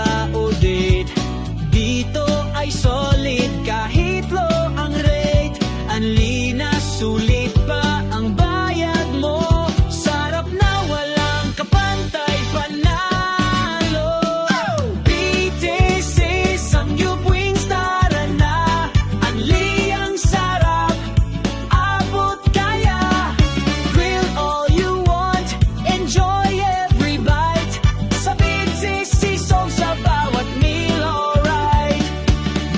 tropa o date. Dito ay solid kahit low ang rate. Anli na sulit pa ang bayad mo. Sarap na walang kapantay panalo. BTC Samgyup Wings, tara na. Anli ang sarap, abot kaya. Grill all you want, enjoy every bite. Sa BTC Soul sa bawat meal, alright.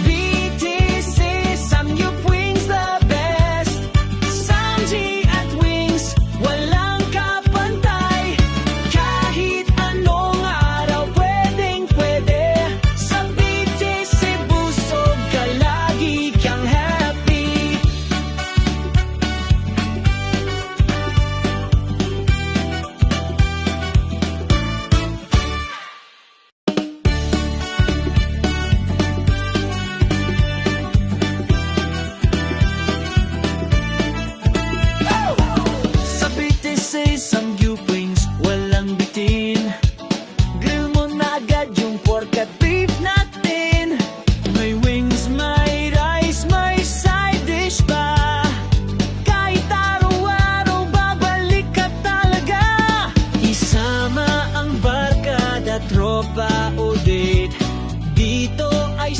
BTC Samgyup Wings, the best. Samji at Wings, walang kapantay. Kahit anong araw, pwedeng pwede. Sa BTC busog ka, lagi kang happy. Sa BTC Samgyup Wings, walang bitin. Grill mo na agad yung pork at beef natin. May wings, may rice, may side dish pa. Kahit araw-araw, babalik ka talaga. Isama ang barkada, tropa o date. Dito ay